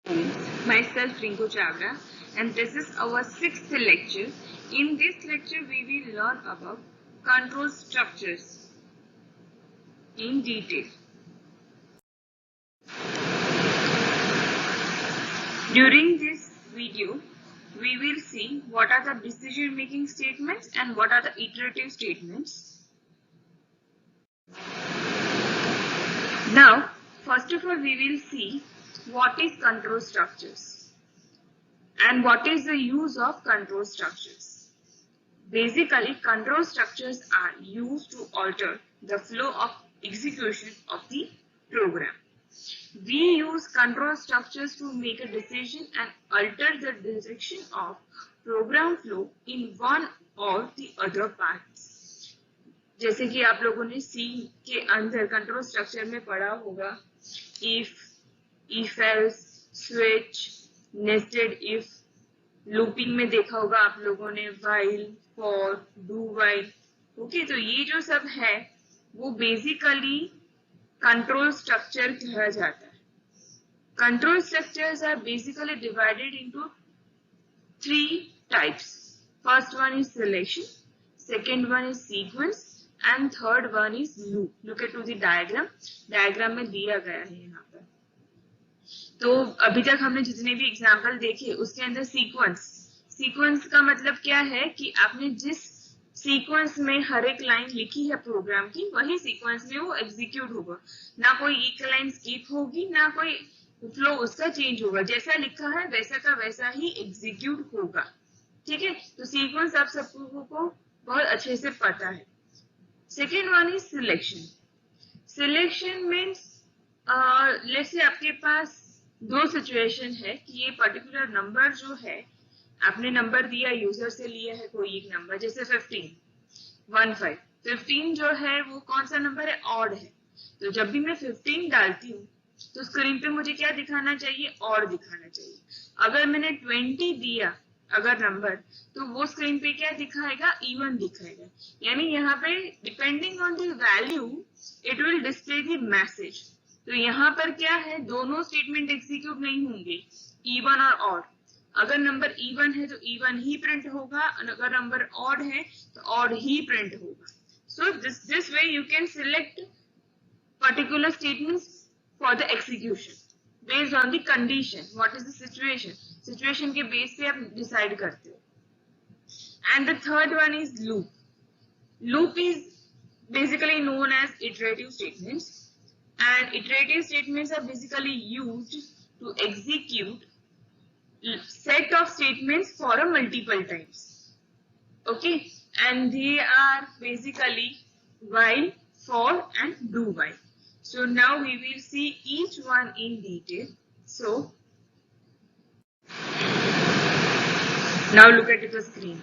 Myself Rinko Chavra, and this is our 6th lecture. In this lecture we will learn about control structures in detail. During this video we will see what are the decision making statements and what are the iterative statements. Now first of all we will see what is control structures and what is the use of control structures. Basically, control structures are used to alter the flow of execution of the program. We use control structures to make a decision and alter the direction of program flow in one or the other parts. जैसे कि आप लोगों ने C के अंदर control structure में पढ़ा होगा if else, switch, nested if, looping में देखा होगा आप लोगों ने while, for, do while. Okay, तो ये जो सब है वो बेसिकली कंट्रोल स्ट्रक्चर कहा जाता है. Control structures are basically divided into 3 types. First one is selection, second one is sequence and third one is loop. Look at to the diagram. Diagram में दिया गया है यहाँ पर. तो अभी तक हमने जितने भी एग्जाम्पल देखे उसके अंदर सीक्वेंस का मतलब क्या है कि आपने जिस सीक्वेंस में हर एक लाइन लिखी है प्रोग्राम की वही सीक्वेंस में वो एग्जीक्यूट होगा. ना कोई एक लाइन स्किप होगी ना कोई फ्लो उसका चेंज होगा. जैसा लिखा है वैसा का वैसा ही एग्जीक्यूट होगा. ठीक है, तो सीक्वेंस आप सबको को बहुत अच्छे से पता है. Second one is selection. Selection means let's say आपके पास दो सिचुएशन है कि ये पर्टिकुलर नंबर जो है आपने नंबर दिया यूजर से लिया है कोई एक नंबर जैसे 15 जो है वो कौन सा नंबर है, ऑड है. तो जब भी मैं 15 डालती हूँ तो स्क्रीन पे मुझे क्या दिखाना चाहिए, ऑड दिखाना चाहिए. अगर मैंने 20 दिया अगर नंबर तो वो स्क्रीन पे क्या दिखाएगा, इवन दिखाएगा. यानी यहाँ पे depending on the value it will display the message. तो यहाँ पर क्या है, दोनों स्टेटमेंट एग्जीक्यूट नहीं होंगे, इवन और ऑड. अगर नंबर इवन है तो इवन ही प्रिंट होगा और अगर नंबर ऑड है तो ऑड ही प्रिंट होगा. So this way you can select particular statements for the execution based on the condition. What is the situation के बेस पे आप डिसाइड करते हो. And the third one is loop. Loop is basically known as iterative statements, and iterative statements are basically used to execute set of statements for a multiple times. Okay, and they are basically while, for and do while. So now we will see each one in detail. So now look at the screen.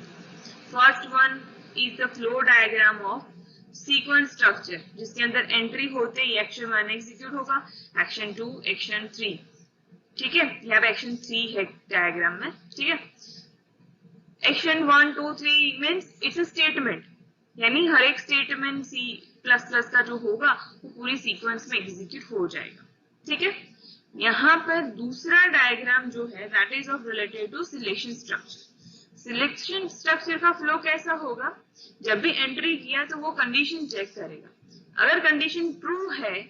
First one is the flow diagram of sequence structure जिसके अंदर entry होते ही action 1 execute होगा, action 2, action 3. ठीक है, यहाँ पे action 3 है diagram में. ठीक है, action 1, 2, 3 means it's a statement. यानी हर एक स्टेटमेंट C++ का जो होगा वो पूरी सीक्वेंस में एग्जीक्यूट हो जाएगा. ठीक है, यहाँ पर दूसरा डायग्राम जो है that is of related to selection structure. Selection structure का फ्लो कैसा होगा, जब भी एंट्री किया तो वो कंडीशन चेक करेगा. अगर कंडीशन ट्रू है,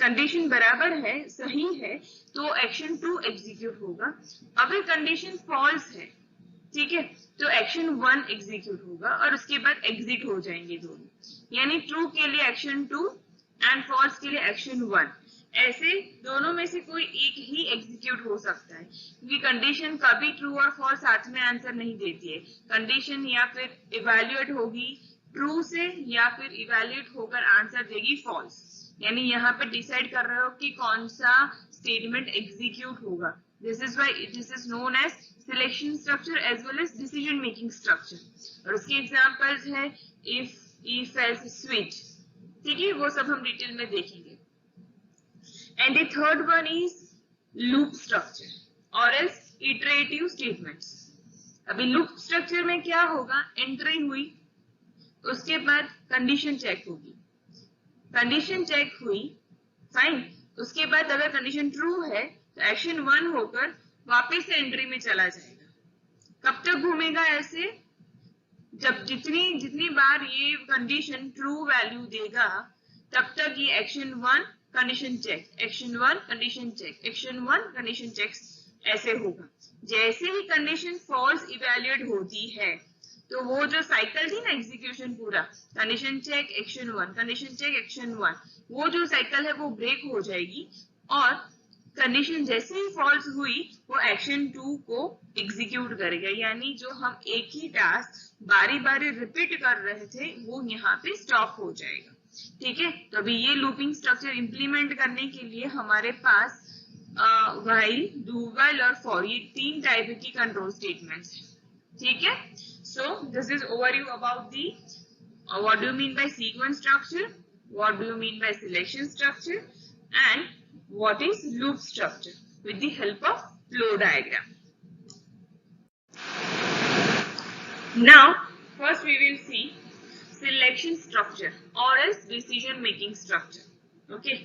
कंडीशन बराबर है, सही है, तो एक्शन 2 एग्जीक्यूट होगा. अगर कंडीशन फॉल्स है, ठीक है, तो एक्शन 1 एग्जीक्यूट होगा और उसके बाद एग्जिट हो जाएंगे दोनों. यानी ट्रू के लिए एक्शन 2 एंड फॉल्स के लिए एक्शन 1. ऐसे दोनों में से कोई एक ही एग्जीक्यूट हो सकता है क्योंकि कंडीशन कभी ट्रू और फॉल्स साथ में आंसर नहीं देती है. कंडीशन या फिर इवैल्यूएट होगी ट्रू से या फिर इवैल्यूएट होकर आंसर देगी फॉल्स. यानी यहाँ पे डिसाइड कर रहे हो कि कौन सा स्टेटमेंट एग्जीक्यूट होगा. This is why this is known as selection structure as well as decision making structure. और उसके एग्जांपल्स है इफ एल्स, स्विच. ठीक है, वो सब हम डिटेल में देखेंगे. And the third one is loop structure or else iterative statements. अभी loop structure में क्या होगा, एंट्री हुई उसके बाद कंडीशन चेक होगी, कंडीशन चेक हुई फाइन, उसके बाद अगर कंडीशन ट्रू है तो एक्शन 1 होकर वापस से एंट्री में चला जाएगा। कब तक घूमेगा ऐसे? जब जितनी बार ये कंडीशन ट्रू वैल्यू देगा तब तक ये action 1 condition check, action 1 condition check, action 1 condition check ऐसे होगा। जैसे ही कंडीशन फॉल्स इवैल्यूएट होती है तो वो जो साइकिल थी ना एग्जीक्यूशन पूरा, condition check action 1, condition check action 1, वो जो साइकिल है वो ब्रेक हो जाएगी और कंडीशन जैसे ही फॉल्स हुई वो एक्शन 2 को एग्जीक्यूट करेगा। यानी जो हम एक ही टास्क बारी बारी रिपीट कर रहे थे वो यहाँ पे स्टॉप हो जाएगा। ठीक है, तो अभी ये लूपिंग स्ट्रक्चर इंप्लीमेंट करने के लिए हमारे पास व्हाइल, डू व्हाइल और फॉर, ये 3 टाइप की कंट्रोल स्टेटमेंट्स है। ठीक है, so this is overview about the what do you mean by sequence structure, what do you mean by selection structure, and what is loop structure with the help of flow diagram. Now first we will see selection structure or as decision making structure. Okay,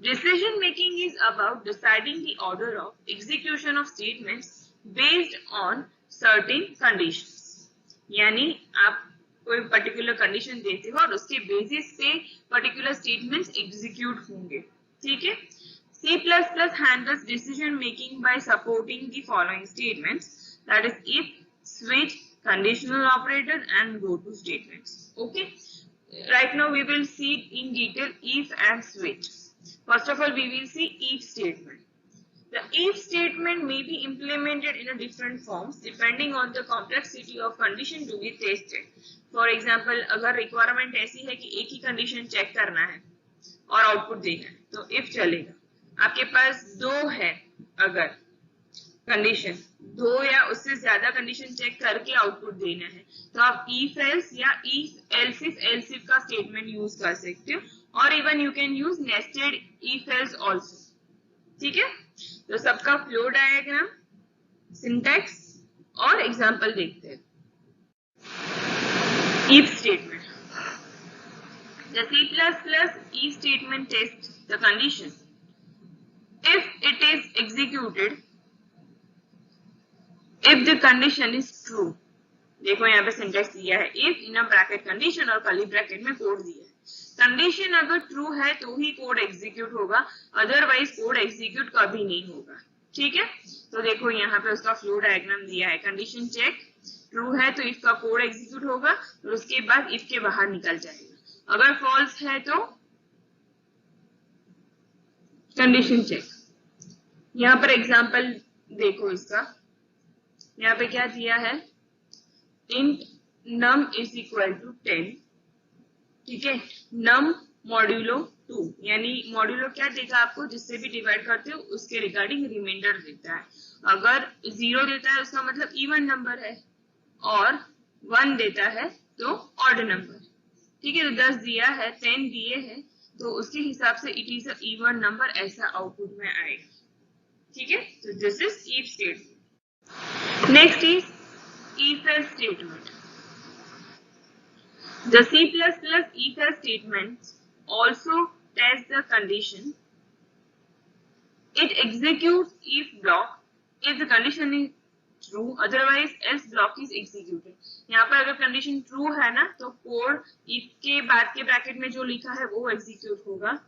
decision making is about deciding the order of execution of statements based on certain conditions. यानी आप कोई particular condition देते हो और उसके basis पे particular statements execute होंगे। ठीक है, C++ handles decision making by supporting the following statements, that is if, switch, conditional operator and go to statements. Okay, right now we will see in detail if and switch. First of all we will see if statement. The if statement may be implemented in a different forms depending on the complexity of condition to be tested. For example, अगर requirement ऐसी है कि एक ही condition check करना है और output देना है तो if चलेगा। आपके पास 2 है अगर condition, 2 या उससे ज्यादा condition check करके output देना है तो आप if else या if else if का statement use कर सकते हो और even you can use nested if else also। ठीक है, तो सबका फ्लो डायग्राम, सिंटैक्स और एग्जांपल देखते हैं। if statement. The C++ if statement tests the condition if it is executed if the condition is true. देखो यहाँ पे सिंटैक्स दिया है if इन ब्रैकेट कंडीशन और कर्ली ब्रैकेट में कोड दिया है। कंडीशन अगर ट्रू है तो ही कोड एग्जीक्यूट होगा, अदरवाइज कोड एग्जीक्यूट कभी नहीं होगा। ठीक है, तो देखो यहाँ पे उसका फ्लो डायग्राम दिया है। कंडीशन चेक ट्रू है तो इफ का कोड एग्जीक्यूट होगा और उसके बाद इफ के बाहर निकल जाएगा। अगर फॉल्स है तो कंडीशन चेक। यहाँ पर एग्जांपल देखो इसका, यहाँ पे क्या दिया है, int num is equal to 10। ठीक है, num मॉड्यूलो 2 यानी मॉड्यूलो क्या देगा आपको, जिससे भी डिवाइड करते हो उसके रिगार्डिंग रिमाइंडर देता है। अगर 0 देता है उसका मतलब इवन नंबर है और 1 देता है तो ऑड नंबर। ठीक है, तो 10 दिया है, 10 दिए हैं तो उसके हिसाब से it is a even number, ऐसा आउटपुट में आएगा। ठीक है, तो this is if statement. Next is if else statement. The C++ if else statement also tests the condition. It executes if block if the condition is true, otherwise else block is executed. यहाँ पर अगर condition true है ना तो code if के बाद के bracket में जो लिखा है वो एग्जीक्यूट होगा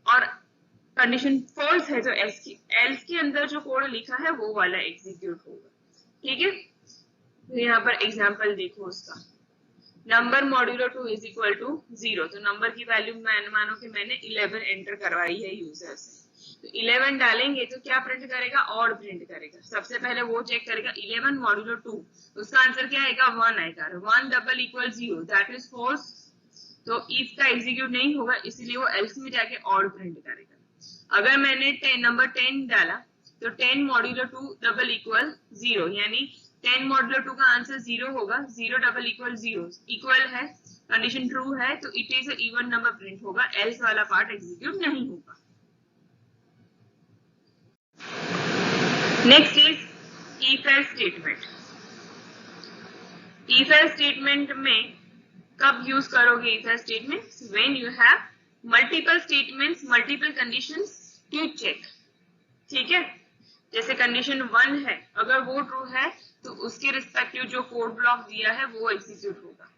और कंडीशन फॉल्स है तो else के अंदर जो कोड लिखा है वो वाला एग्जीक्यूट होगा। ठीक है, तो यहाँ पर एग्जांपल देखो उसका, number modulo 2 is equal to 0, तो नंबर की वैल्यू मानो कि मैंने 11 एंटर करवाई है यूजर से, तो 11 डालेंगे तो क्या प्रिंट करेगा, ऑड प्रिंट करेगा। सबसे पहले वो चेक करेगा 11 मॉड्यूलो 2, उसका आंसर क्या आएगा, 1 आएगा। 1 double equal 0 that is false, तो इफ का एग्जीक्यूट नहीं होगा इसलिए वो एल्स में जाके ऑड प्रिंट करेगा। अगर मैंने नंबर 10 डाला तो 10 मॉड्यूलो 2 डबल इक्वल 0 यानी 10 मॉड्यूलो 2 का आंसर 0 होगा। 0 डबल इक्वल 0 इक्वल है, कंडीशन ट्रू है तो it is even number print होगा, एल्स वाला पार्ट एग्जीक्यूट नहीं होगा। Next is if else statement. If else statement में कब यूज करोगे if else statement, when you have multiple statements, multiple conditions to check. ठीक है, जैसे कंडीशन 1 है, अगर वो ट्रू है तो उसके रिस्पेक्टिव जो कोड ब्लॉक दिया है वो एग्जीक्यूट होगा।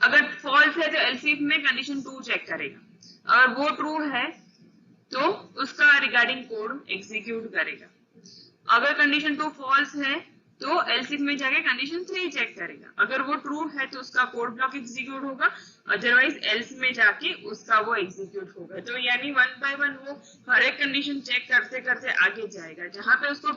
अगर फॉल्स है तो एलसीएफ में कंडीशन 2 चेक करेगा, अगर वो ट्रू है तो उसका रिगार्डिंग कोड एग्जीक्यूट करेगा। अगर कंडीशन 2 फॉल्स है तो एलसीएफ में जाके कंडीशन 3 चेक करेगा, अगर वो ट्रू है तो उसका कोड ब्लॉक एग्जीक्यूट होगा, अदरवाइज एल्स में जाके उसका वो एग्जीक्यूट होगा। तो यानी 1 बाय 1 वो हर एक कंडीशन चेक करते करते आगे जाएगा, जहां पे उसको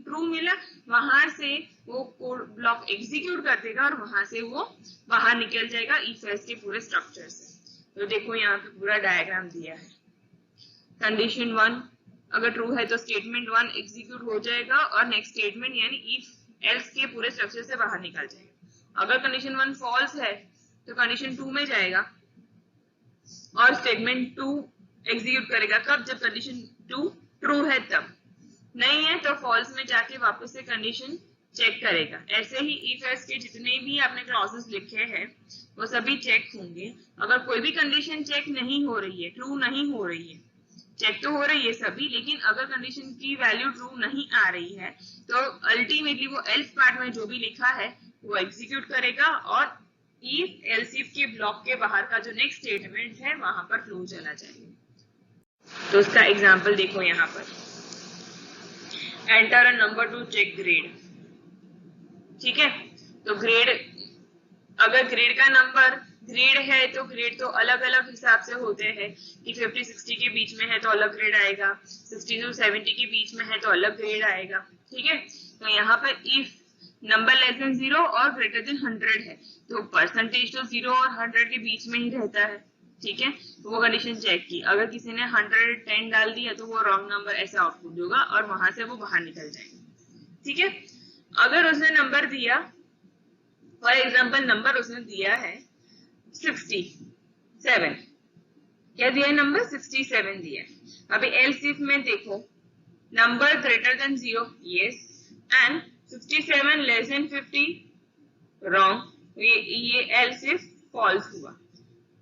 ट्रू मिला वहां से वो कोड ब्लॉक एग्जीक्यूट कर देगा और वहां से वो बाहर निकल जाएगा इफ एल्स के पूरे स्ट्रक्चर से। तो देखो यहाँ पे पूरा डायग्राम दिया है। कंडीशन 1 अगर ट्रू है तो स्टेटमेंट 1 एग्जीक्यूट हो जाएगा और नेक्स्ट स्टेटमेंट यानी इफ एल्स के पूरे स्ट्रक्चर से बाहर निकल जाएगा। अगर कंडीशन 1 फॉल्स है तो कंडीशन 2 में जाएगा और स्टेटमेंट 2 एग्जीक्यूट करेगा। कब? जब कंडीशन 2 ट्रू है तब, नहीं है तो फॉल्स में जाके वापस से कंडीशन चेक करेगा। ऐसे ही इफ एल्स के जितने भी आपने क्लॉजेस लिखे हैं वो सभी चेक होंगे। अगर कोई भी कंडीशन चेक नहीं हो रही है, ट्रू नहीं हो रही है, चेक तो हो रही है सभी, लेकिन अगर कंडीशन की वैल्यू ट्रू नहीं आ रही है तो अल्टीमेटली वो एल्स पार्ट में जो भी लिखा है वो एग्जीक्यूट करेगा और इफ एल्सिफ के ब्लॉक के बाहर का जो नेक्स्ट स्टेटमेंट है वहां पर फ्लो चला जाएगा। तो उसका एग्जांपल देखो यहाँ पर, enter a number to check grade. ठीक है, तो ग्रेड, अगर ग्रेड का नंबर ग्रेड है तो ग्रेड तो अलग अलग हिसाब से होते हैं कि 50-60 के बीच में है तो अलग ग्रेड आएगा, 60-70 के बीच में है तो अलग ग्रेड आएगा। ठीक है, तो यहाँ पर इफ नंबर लेस देन 0 और ग्रेटर देन 100 है तो परसेंटेज तो 0 और 100 के बीच में ही रहता है। ठीक है, तो वो कंडीशन चेक की, अगर किसी ने 110 डाल दिया तो वो रॉन्ग नंबर ऐसा आउटपुट होगा और वहां से वो बाहर निकल जाएगा। ठीक है, अगर उसने नंबर दिया, फॉर एग्जाम्पल नंबर उसने दिया है 67, क्या दिया है नंबर? 67 दिया है। अभी एल्स इफ में देखो, number greater than 0 yes and 67 less than 50 wrong, ये एल्स इफ फॉल्स हुआ।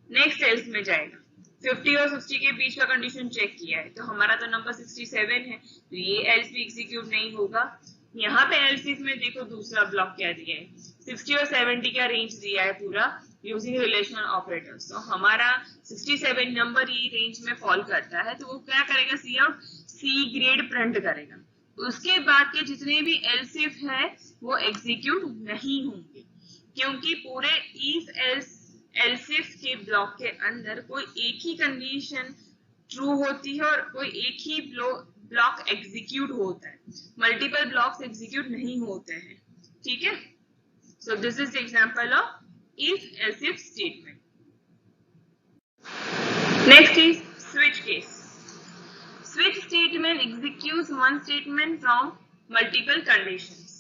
नेक्स्ट एल्स में जाएगा, 50 और 60 के बीच का कंडीशन चेक किया है तो हमारा तो नंबर 67 है तो ये एल्स भी एग्जीक्यूट नहीं होगा। यहाँ पे एल्स इफ में देखो दूसरा ब्लॉक क्या दिया है, 60 और 70 का रेंज दिया है पूरा यूजिंग रिलेशनल ऑपरेटर्स। तो हमारा 67 नंबर ये रेंज में फॉल करता है तो वो क्या करेगा, सी आउट सी ग्रेड प्रिंट करेगा। उसके बाद के जितने भी एल्स इफ है वो एग्जीक्यूट नहीं होंगे, क्योंकि पूरे इफ एल्स इफ के ब्लॉक के अंदर कोई एक ही कंडीशन ट्रू होती है और कोई एक ही ब्लॉक एग्जीक्यूट होता है, मल्टीपल ब्लॉक्स एग्जीक्यूट नहीं होते हैं। ठीक है, so this is example of if else if statement. Next is switch case. Switch statement executes one statement from multiple conditions.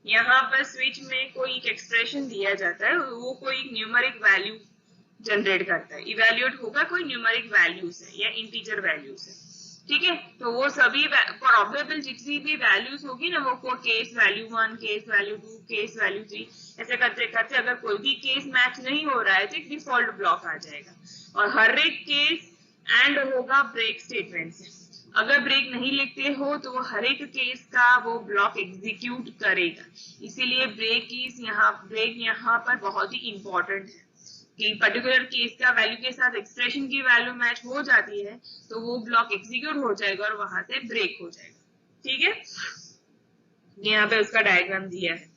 यहाँ पर switch में कोई एक एक्सप्रेशन दिया जाता है, वो कोई न्यूमेरिक वैल्यू जनरेट करता है, इवेल्युएट होगा कोई न्यूमेरिक वैल्यू से या इंटीजर वैल्यू से। ठीक है, तो वो सभी प्रोबेबल जितनी भी वैल्यूज होगी ना, वो case value 1, case value 2, case value 3 ऐसे करते करते अगर कोई भी केस मैच नहीं हो रहा है तो एक डिफॉल्ट ब्लॉक आ जाएगा और हर एक केस एंड होगा ब्रेक स्टेटमेंट से। अगर ब्रेक नहीं लिखते हो तो वो हर एक केस का वो ब्लॉक एग्जीक्यूट करेगा। इसीलिए ब्रेक यहाँ पर बहुत ही इंपॉर्टेंट है कि पर्टिकुलर केस का वैल्यू के साथ एक्सप्रेशन की वैल्यू मैच हो जाती है तो वो ब्लॉक एग्जीक्यूट हो जाएगा और वहां से ब्रेक हो जाएगा। ठीक है, यहाँ पे उसका डायग्राम दिया है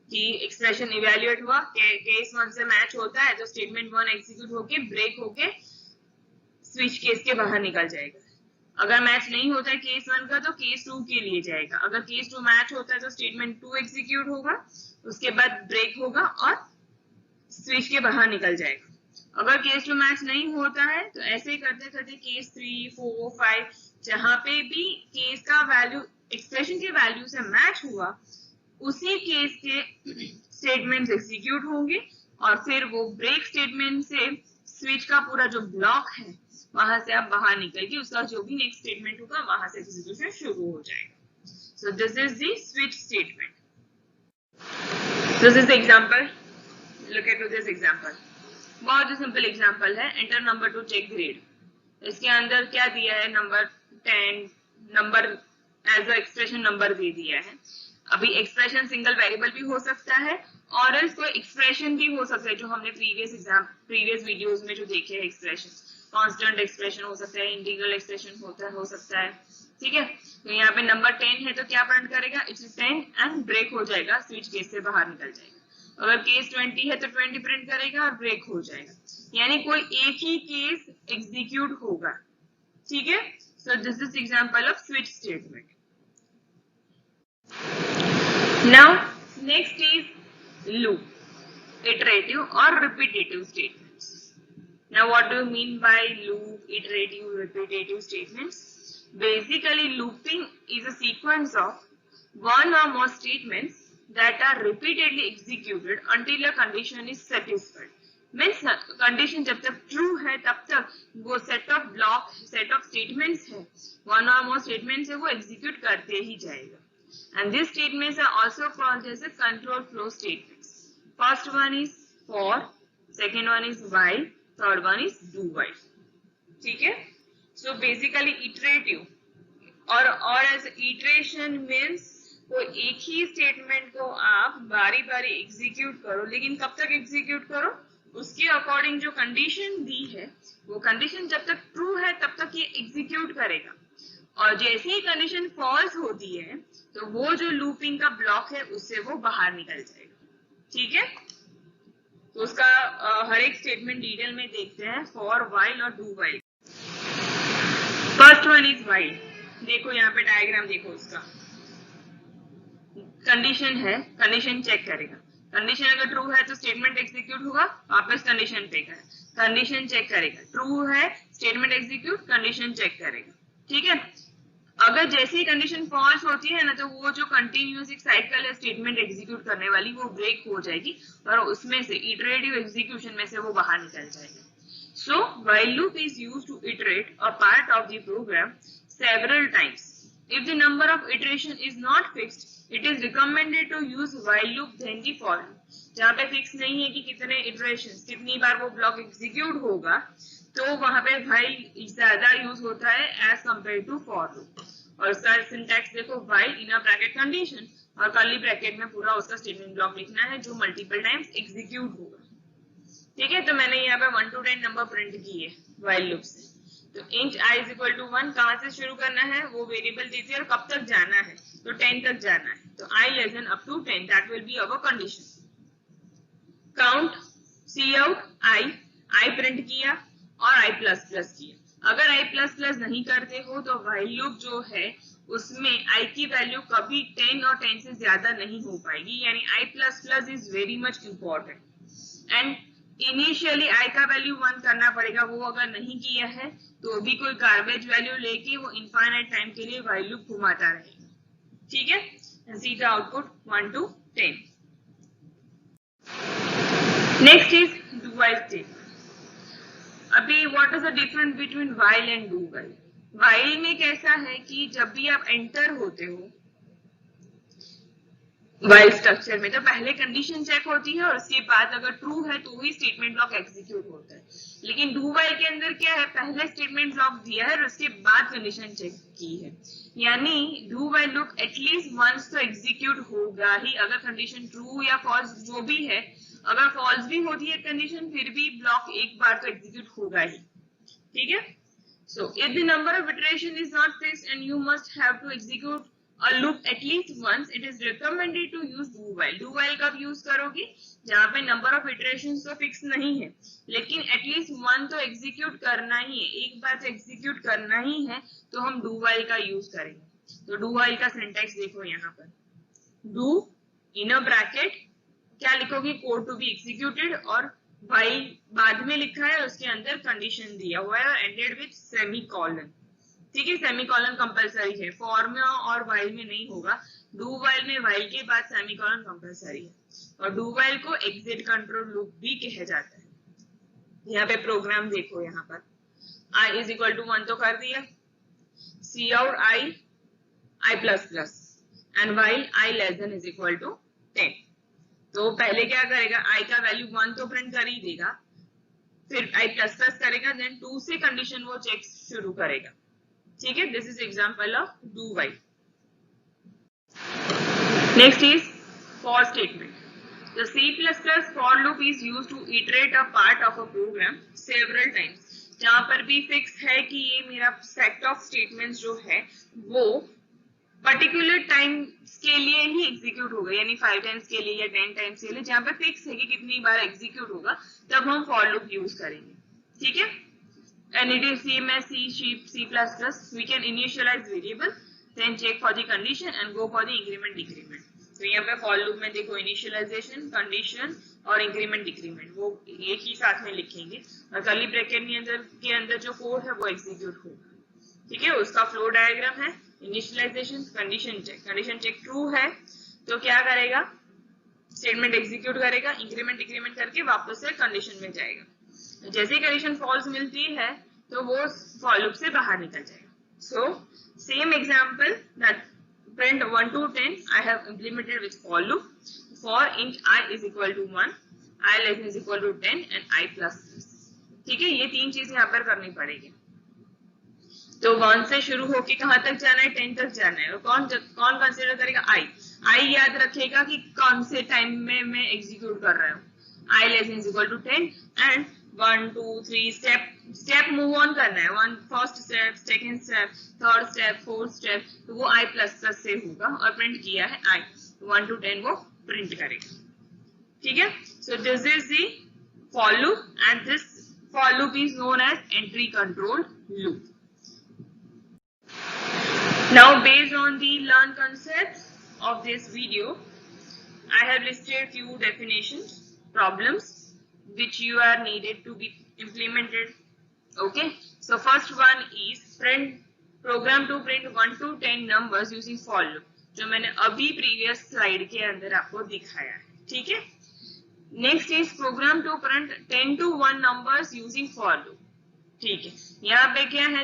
कि एक्सप्रेशन इवेल्युएट हुआ, केस 1 से मैच होता है तो स्टेटमेंट 1 एग्जीक्यूट होके ब्रेक होके स्विच केस के बाहर निकल जाएगा। अगर मैच नहीं होता है केस 1 का तो केस 2 के लिए जाएगा। अगर केस 2 मैच होता है तो स्टेटमेंट 2 एग्जीक्यूट होगा, उसके बाद ब्रेक होगा और स्विच के बाहर निकल जाएगा। अगर केस 2 मैच नहीं होता है तो ऐसे ही करते करते केस 3, 4, 5 जहां पे भी केस का वैल्यू एक्सप्रेशन के वैल्यू से मैच हुआ उसी केस के स्टेटमेंट्स एग्जीक्यूट होंगे और फिर वो ब्रेक स्टेटमेंट से स्विच का पूरा जो ब्लॉक है वहां से आप बाहर निकल के उसका जो भी नेक्स्ट स्टेटमेंट होगा वहां से एग्जीक्यूशन शुरू हो जाएगा। So this is the switch statement. This is the example, look at this example, बहुत ही सिंपल एग्जांपल है। Enter number to check grade. इसके अंदर क्या दिया है, number 10, number as a expression number दे दिया है। अभी एक्सप्रेशन सिंगल वेरिएबल भी हो सकता है और कोई एक्सप्रेशन भी हो सकता है, जो हमने प्रीवियस वीडियोस में जो देखे हैं एक्सप्रेशन, कांस्टेंट एक्सप्रेशन हो सकता है, इंटीग्रल एक्सप्रेशन हो सकता है। ठीक है, तो यहाँ पे नंबर 10 है तो क्या प्रिंट करेगा, इट्स 10 एंड ब्रेक हो जाएगा, स्विच केस से बाहर निकल जाएगा। अगर केस 20 है तो 20 प्रिंट करेगा और ब्रेक हो जाएगा, यानी कोई एक ही केस एग्जीक्यूट होगा। ठीक है, so this is example off switch statement. Now next is loop, iterative or repetitive statements. Now what do you mean by loop, iterative, repetitive statements? Basically looping is a sequence of one or more statements that are repeatedly executed until a condition is satisfied. Means condition जब तक true है तब तक वो set of statements है, one or more statements है, वो execute करते ही जाएगा। And these statements are also called as a control flow statements. First one is for, second one is while, third one is do while. ठीक है, so basically iterative और as iteration means वो एक ही statement को आप बारी बारी execute करो, लेकिन कब तक एग्जीक्यूट करो, उसके अकॉर्डिंग जो कंडीशन दी है वो कंडीशन जब तक ट्रू है तब तक ये एग्जीक्यूट करेगा, और जैसे ही कंडीशन फॉल्स होती है तो वो जो लूपिंग का ब्लॉक है उससे वो बाहर निकल जाएगा। ठीक है, तो उसका हर एक स्टेटमेंट डिटेल में देखते हैं, फॉर, व्हाइल और do while. First one is while. देखो यहाँ पे डायग्राम देखो, उसका कंडीशन है, कंडीशन चेक करेगा, कंडीशन अगर ट्रू है तो स्टेटमेंट एग्जीक्यूट होगा, वापस कंडीशन पे करेगा, कंडीशन चेक करेगा, ट्रू है स्टेटमेंट एग्जीक्यूट, कंडीशन चेक करेगा। ठीक है, अगर जैसे ही कंडीशन फॉल्स होती है ना तो वो जो कंटिन्यूअस एक साइकिल है स्टेटमेंट एग्जीक्यूट करने वाली वो ब्रेक हो जाएगी और उसमें से इटरेटिव एग्जीक्यूशन में से वो बाहर निकल जाएगा। So while loop is used to iterate a part of the program several times. If the number of iteration is not fixed, it is recommended to use while loop then the for loop. जहाँ पे fix नहीं है कि कितने iteration, कितनी बार वो block execute होगा, तो वहां पे व्हाइल ज्यादा यूज होता है as compare to for loop. और उसका सिंटैक्स देखो, while in a bracket condition और कर्ली ब्रैकेट में पूरा उसका स्टेटमेंट ब्लॉक लिखना है जो मल्टीपल टाइम्स एग्जीक्यूट होगा। ठीक है, तो मैंने यहाँ पे 1 to 10 नंबर प्रिंट किए व्हाइल लूप से। तो int i is equal to 1 कहाँ से शुरू करना है, वो वेरिएबल दीजिए और कब तक जाना है, तो 10 तक जाना है, तो i less than up to 10, that will be our condition. Count c out i print किया और i प्लस प्लस किया। अगर i प्लस प्लस नहीं करते हो तो व्हाइल लूप जो है उसमें i की वैल्यू कभी 10 और 10 से ज्यादा नहीं हो पाएगी, यानी i plus plus is very much important. And initially i का वैल्यू 1 करना पड़ेगा, वो अगर नहीं किया है तो भी कोई गार्बेज वैल्यू लेके वो इनफाइनाइट टाइम के लिए व्हाइल लूप घुमाता रहेगा। ठीक है, see the output 1 to 10। Next is do while statement. अभी what is the difference between while and do while. While में कैसा है कि जब भी आप एंटर होते हो व्हाइल स्ट्रक्चर में तो पहले कंडीशन चेक होती है और उसके बाद अगर ट्रू है तो ही स्टेटमेंट ब्लॉक एग्जीक्यूट होता है। लेकिन डू व्हाइल के अंदर क्या है, पहले स्टेटमेंट ब्लॉक दिया है और उसके बाद कंडीशन चेक की है, यानी do while loop at least once तो एग्जीक्यूट होगा ही, अगर कंडीशन ट्रू या फॉल्स जो भी है, अगर फॉल्स भी होती है कंडीशन फिर भी ब्लॉक एक बार तो एग्जीक्यूट होगा ही। ठीक है, so if the number of iteration is not fixed and you must have to execute a loop at least once, it is recommended to use do while. do while कब use करोगे, जहाँ पे number of iterations तो fix नहीं है लेकिन at least one तो execute करना ही है, एक बार तो एग्जीक्यूट करना ही है, तो हम do while का यूज करेंगे। तो do while का सिंटैक्स देखो यहाँ पर, do इन अ ब्रैकेट क्या लिखोगे, कोड टू बी एग्जीक्यूटेड, और while बाद में लिखा है उसके अंदर कंडीशन दिया हुआ है और एंडेड विद सेमीकोलन। ठीक है, सेमीकोलन कंपलसरी है, फॉर में और व्हाइल में नहीं होगा, डू व्हाइल में व्हाइल के बाद सेमीकोलन कंपलसरी है, और डू व्हाइल को एग्जिट कंट्रोल लूप भी कहा जाता है। यहाँ पे प्रोग्राम देखो, यहाँ पर i इज इक्वल टू 1 तो कर दिया, सी out i plus plus and while i less than is equal to 10। तो पहले क्या करेगा, i का वैल्यू 1 तो प्रिंट कर ही देगा, फिर i प्लस प्लस करेगा, देन 2 से कंडीशन वो चेक शुरू करेगा। ठीक है, this is example of do while. Next is for statement. The C++ for loop is used to iterate a part of a program several times. जहाँ पर भी फिक्स है कि ये मेरा सेट ऑफ स्टेटमेंट्स जो है वो पर्टिकुलर टाइम के लिए ही एग्जीक्यूट होगा, यानी 5 टाइम्स के लिए या 10 टाइम्स के लिए, जहाँ पे फिक्स है कि कितनी बार एग्जीक्यूट होगा, तब हम फॉर लूप यूज करेंगे. ठीक है. And it is same as C++. We can initialize variable, then check for the condition and go for the increment decrement. तो यहाँ पे फॉर लूप में देखो इनिशियलाइजेशन, कंडीशन और इंक्रीमेंट डिक्रीमेंट वो एक ही साथ में लिखेंगे और कर्ली ब्रैकेट के अंदर जो कोड है वो एग्जीक्यूट होगा. ठीक है. उसका फ्लो डायग्राम है इनिशियलाइजेशन, कंडीशन चेक ट्रू है तो क्या करेगा, स्टेटमेंट एग्जीक्यूट करेगा, इंक्रीमेंट डिक्रीमेंट करके वापस से कंडीशन में जाएगा. जैसे ही कंडीशन फॉल्स मिलती है तो वो फॉर लूप से बाहर निकल जाएगा. So same example that print 1 to 10 I have implemented with for loop. For int I is equal to 1, I less than is equal to 10 and I plus plus. ठीक है. ये तीन चीजें यहाँ पर करनी पड़ेगी. तो 1 से शुरू होके कहाँ तक जाना है, 10 तक जाना है. और कौन कंसीडर करेगा, आई याद रखेगा कि कौन से टाइम में मैं एग्जीक्यूट कर रहा हूँ. I less than is equal to 10 and 1 2 3 step move on करना है. First step, second step, third step, fourth step, तो वो I प्लस प्लस से होगा और प्रिंट किया है I 1 to 10 वो प्रिंट करेगा. ठीक है. So this is the for loop and this for loop is known as entry control loop. Now based on the learned concepts of this video, I have listed few definitions, problems which you are needed to be implemented. Okay. So first one is program to print 1 to 10 numbers using for loop, जो मैंने अभी previous slide के अंदर आपको दिखाया है. ठीक है. Next is program to print 10 to 1 numbers using for loop. ठीक है. यहाँ पे क्या है,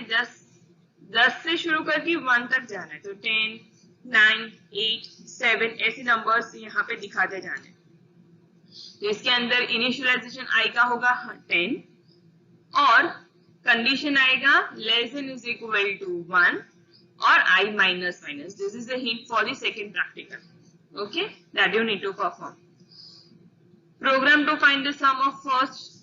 10 से शुरू करके 1 तक जाना है. तो 10, 9, 8, 7 ऐसे नंबर्स यहाँ पे दिखाते जाने हैं. तो इसके अंदर इनिशियलाइजेशन आई का होगा 10 और कंडीशन आएगा less than is equal to 1 और i minus minus. This is the hint for the second practical. Okay, that you need to perform. Program to find the sum of first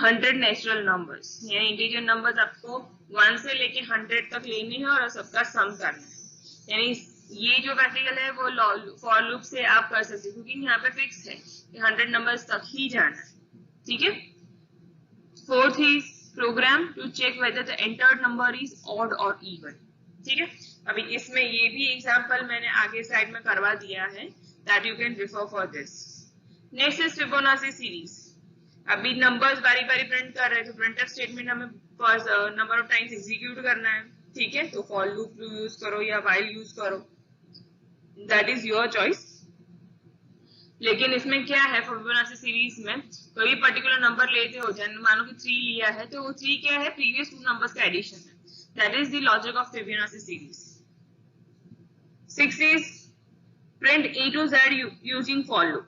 100 natural numbers, यानी integer numbers आपको 1 से लेके 100 तक लेनी है और सबका सम करना है. यानी ये जो प्रैक्टिकल है वो फॉर लूप से आप कर सकते हैं क्योंकि यहाँ पे फिक्स है कि 100 नंबर्स तक ही जाना है. ठीक है. Fourth is program to check whether the entered number is odd और इवन. ठीक है. अभी इसमें ये भी एग्जांपल मैंने आगे साइड में करवा दिया है, that you can refer for this. Next is Fibonacci series. अभी नंबर्स बारी बारी प्रिंट कर रहे हैं तो प्रिंटफ स्टेटमेंट हमें first number of times execute करना है. ठीक है. तो फॉर लूप यूज करो या व्हाइल यूज करो, दैट इज योर चॉइस. लेकिन इसमें क्या है, फिबोनाची सीरीज में कोई पर्टिकुलर नंबर लेते हो, जैसे मानो कि 3 लिया है तो वो 3 क्या है, प्रीवियस 2 नंबर्स का एडिशन है. That is the logic of Fibonacci series. 6 is print A to Z using for loop.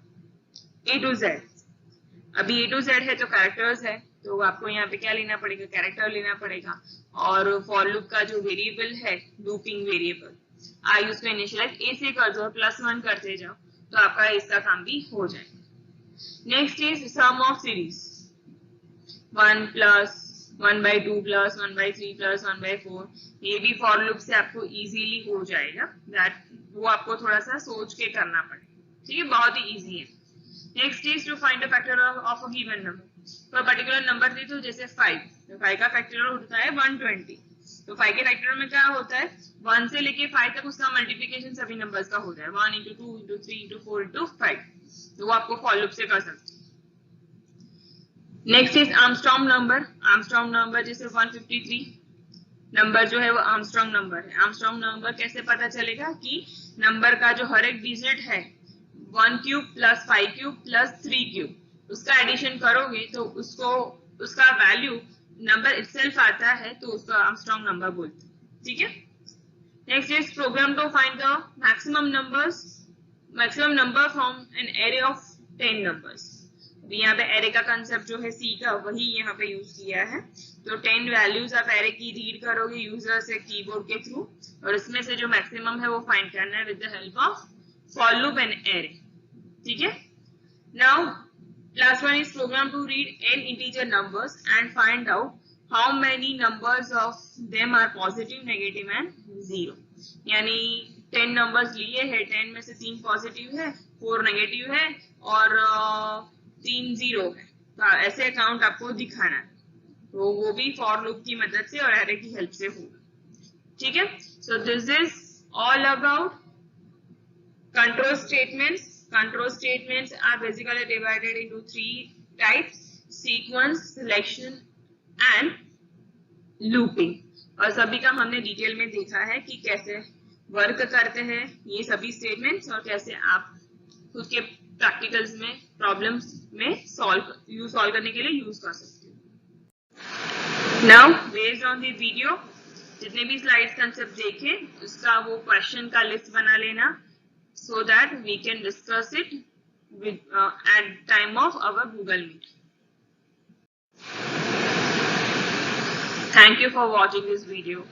A to Z. अभी A to Z है तो कैरेक्टर्स है, तो आपको यहाँ पे क्या लेना पड़ेगा, कैरेक्टर लेना पड़ेगा. और फॉर लूप का जो वेरिएबल है, लूपिंग वेरिएबल, आई उसमें इनिशियलाइज A से कर दो, +1 करते जाओ तो आपका इसका काम भी हो जाएगा. Next is sum of series. 1 + 1/2 + 1/3 + 1/4. ये भी फॉर लूप से आपको इजीली हो जाएगा. दैट वो आपको थोड़ा सा सोच के करना पड़ेगा. ठीक है. बहुत ही इजी है. Next is to find the factor of a given number. तो पर्टिकुलर नंबर दे तो जैसे 5, तो 5 का फैक्टोरियल होता है 120. तो 5 के फैक्टोरियल में क्या होता है, 1 से लेके 5 तक उसका मल्टीप्लिकेशन सभी नंबर्स का होता है. 1 × 2 × 3 × 4 × 5. तो वो आपको फॉर लूप से कर सकते हैं. Next is Armstrong number. Armstrong number जैसे 153 नंबर जो है वो आर्मस्ट्रॉन्ग नंबर है. आर्मस्ट्रॉन्ग नंबर कैसे पता चलेगा कि नंबर का जो हर एक डिजिट है 1³ + 5³ + 3³ उसका एडिशन करोगे तो उसका वैल्यू नंबर इटसेल्फ आता है, तो उसका आर्मस्ट्रॉन्ग नंबर बोलते हैं. ठीक है. Next is program to find the maximum number from an array of 10 numbers. यहाँ पे एरे का कंसेप्ट जो है सी का वही यहाँ पे यूज किया है. तो 10 वैल्यूज आप एरे की रीड करोगे यूजर से कीबोर्ड के थ्रू, और इसमें से जो मैक्सिमम है वो फाइंड करना है with the help of for loop and array. ठीक है? Now last one is program to read n integer numbers and find out how many numbers of them are positive, negative and zero. यानी 10 numbers लिए हैं, 10 में से 3 positive है, 4 negative है और 3 जीरो है. तो ऐसे अकाउंट आपको दिखाना है, तो वो भी फॉर लूप की मदद से और एरे की हेल्प से होगा. ठीक है? So this is all about control statements. Control statements are basically divided into 3 types: sequence, selection and looping. और सभी का हमने डिटेल में देखा है कि कैसे वर्क करते हैं ये सभी स्टेटमेंट्स और कैसे आप खुद के प्रैक्टिकल्स में प्रॉब्लम्स में सॉल्व करने के लिए यूज कर सकते हो. Now based on the video जितने भी स्लाइड्स कंसेप्ट देखे उसका वो क्वेश्चन का लिस्ट बना लेना, so that we can discuss it with at time of our Google Meet. Thank you for watching this video.